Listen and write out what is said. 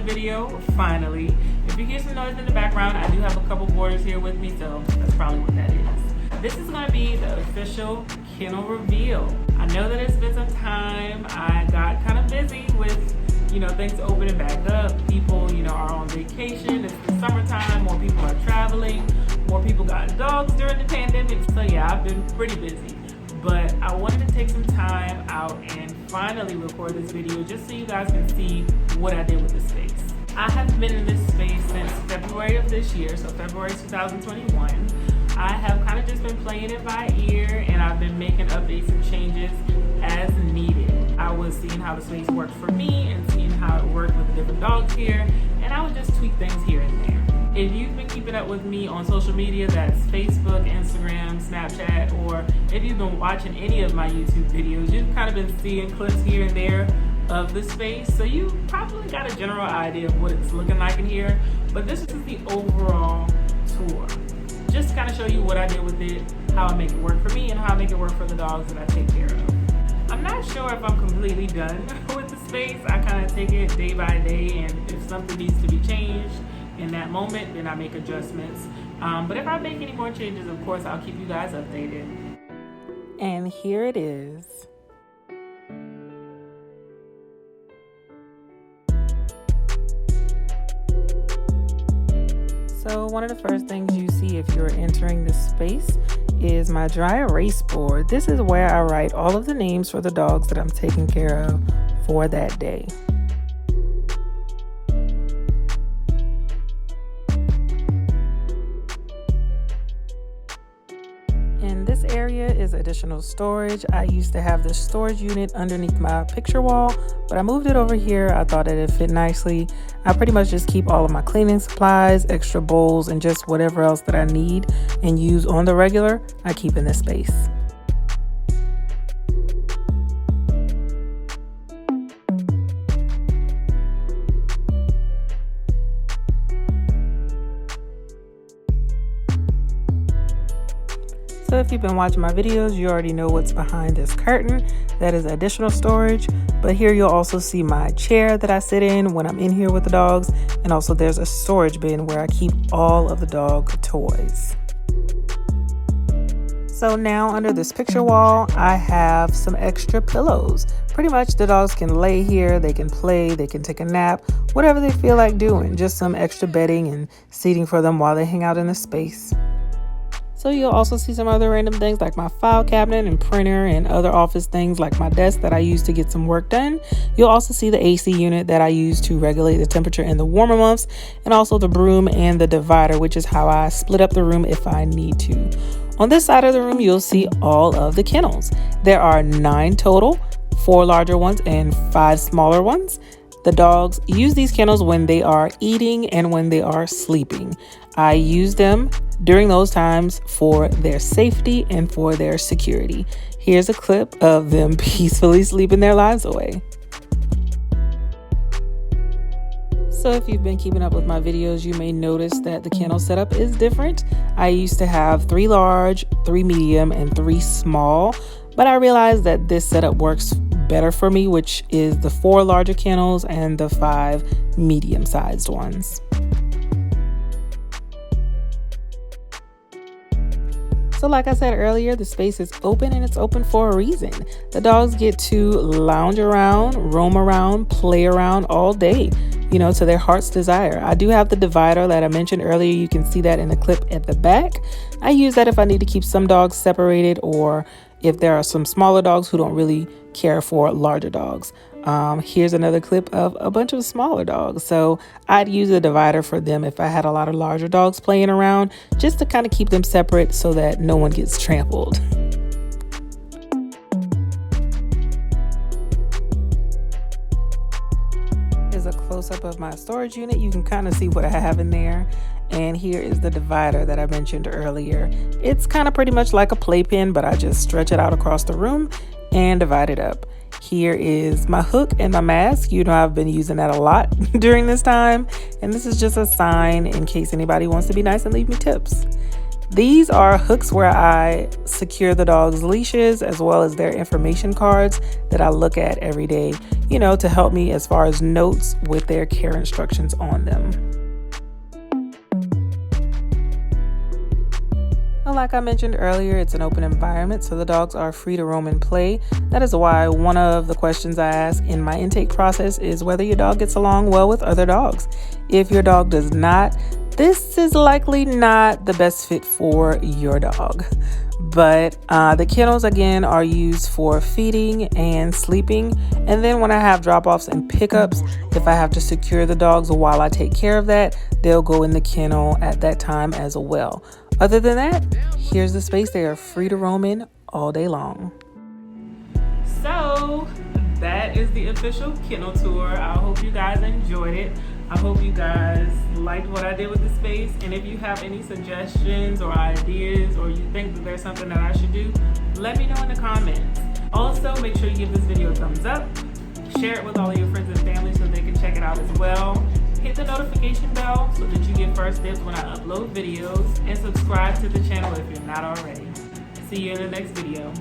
video, finally. If you hear some noise in the background, I do have a couple boarders here with me, so that's probably what that is. This is going to be the official kennel reveal. I know that it's been some time. I got kind of busy with, things opening back up. People, are on vacation. It's the summertime. More people are traveling. More people got dogs during the pandemic. So yeah, I've been pretty busy. But I wanted to take some time out and finally record this video just so you guys can see what I did with this space. I have been in this space since February of this year, so February 2021. I have kind of just been playing it by ear, and I've been making updates and changes as needed. I was seeing how the space worked for me and seeing how it worked with the different dogs here, and I would just tweak things here and there. If you've been keeping up with me on social media, that's Facebook, Instagram, Snapchat, or if you've been watching any of my YouTube videos, you've kind of been seeing clips here and there of the space. So you probably got a general idea of what it's looking like in here, but this is the overall tour. Just to kind of show you what I did with it, how I make it work for me, and how I make it work for the dogs that I take care of. I'm not sure if I'm completely done with the space. I kind of take it day by day, and if something needs to be changed in that moment, then I make adjustments. But if I make any more changes, of course, I'll keep you guys updated. And here it is. So one of the first things you see if you're entering this space is my dry erase board. This is where I write all of the names for the dogs that I'm taking care of for that day. And this area is additional storage. I used to have this storage unit underneath my picture wall, but I moved it over here. I thought that it fit nicely. I pretty much just keep all of my cleaning supplies, extra bowls, and just whatever else that I need and use on the regular, I keep in this space. So if you've been watching my videos, you already know what's behind this curtain. That is additional storage. But here you'll also see my chair that I sit in when I'm in here with the dogs. And also there's a storage bin where I keep all of the dog toys. So now under this picture wall, I have some extra pillows. Pretty much the dogs can lay here, they can play, they can take a nap, whatever they feel like doing. Just some extra bedding and seating for them while they hang out in the space. So you'll also see some other random things like my file cabinet and printer and other office things like my desk that I use to get some work done. You'll also see the AC unit that I use to regulate the temperature in the warmer months, and also the broom and the divider, which is how I split up the room if I need to. On this side of the room, you'll see all of the kennels. There are 9 total, 4 larger ones and 5 smaller ones. The dogs use these kennels when they are eating and when they are sleeping. I use them during those times for their safety and for their security. Here's a clip of them peacefully sleeping their lives away. So if you've been keeping up with my videos, you may notice that the kennel setup is different. I used to have 3 large, 3 medium, and 3 small, but I realized that this setup works better for me, which is the 4 larger kennels and the 5 medium-sized ones. So like I said earlier, the space is open, and it's open for a reason. The dogs get to lounge around, roam around, play around all day, to their heart's desire. I do have the divider that I mentioned earlier. You can see that in the clip at the back. I use that if I need to keep some dogs separated, or if there are some smaller dogs who don't really care for larger dogs. Here's another clip of a bunch of smaller dogs. So I'd use a divider for them if I had a lot of larger dogs playing around, just to kind of keep them separate so that no one gets trampled. Here's a close-up of my storage unit. You can kind of see what I have in there. And here is the divider that I mentioned earlier. It's kind of pretty much like a playpen, but I just stretch it out across the room and divide it up. Here is my hook and my mask. I've been using that a lot during this time. And this is just a sign in case anybody wants to be nice and leave me tips. These are hooks where I secure the dog's leashes as well as their information cards that I look at every day, you know, to help me as far as notes with their care instructions on them. Like I mentioned earlier, it's an open environment, so the dogs are free to roam and play. That is why one of the questions I ask in my intake process is whether your dog gets along well with other dogs. If your dog does not, this is likely not the best fit for your dog. But the kennels, again, are used for feeding and sleeping. And then when I have drop-offs and pickups, if I have to secure the dogs while I take care of that, they'll go in the kennel at that time as well. Other than that, here's the space they are free to roam in all day long. So that is the official kennel tour. I hope you guys enjoyed it. I hope you guys liked what I did with the space. And if you have any suggestions or ideas, or you think that there's something that I should do, let me know in the comments. Also, make sure you give this video a thumbs up. Share it with all of your friends and family so they can check it out as well. Hit the notification bell so that you get first dibs when I upload videos, and subscribe to the channel if you're not already. See you in the next video.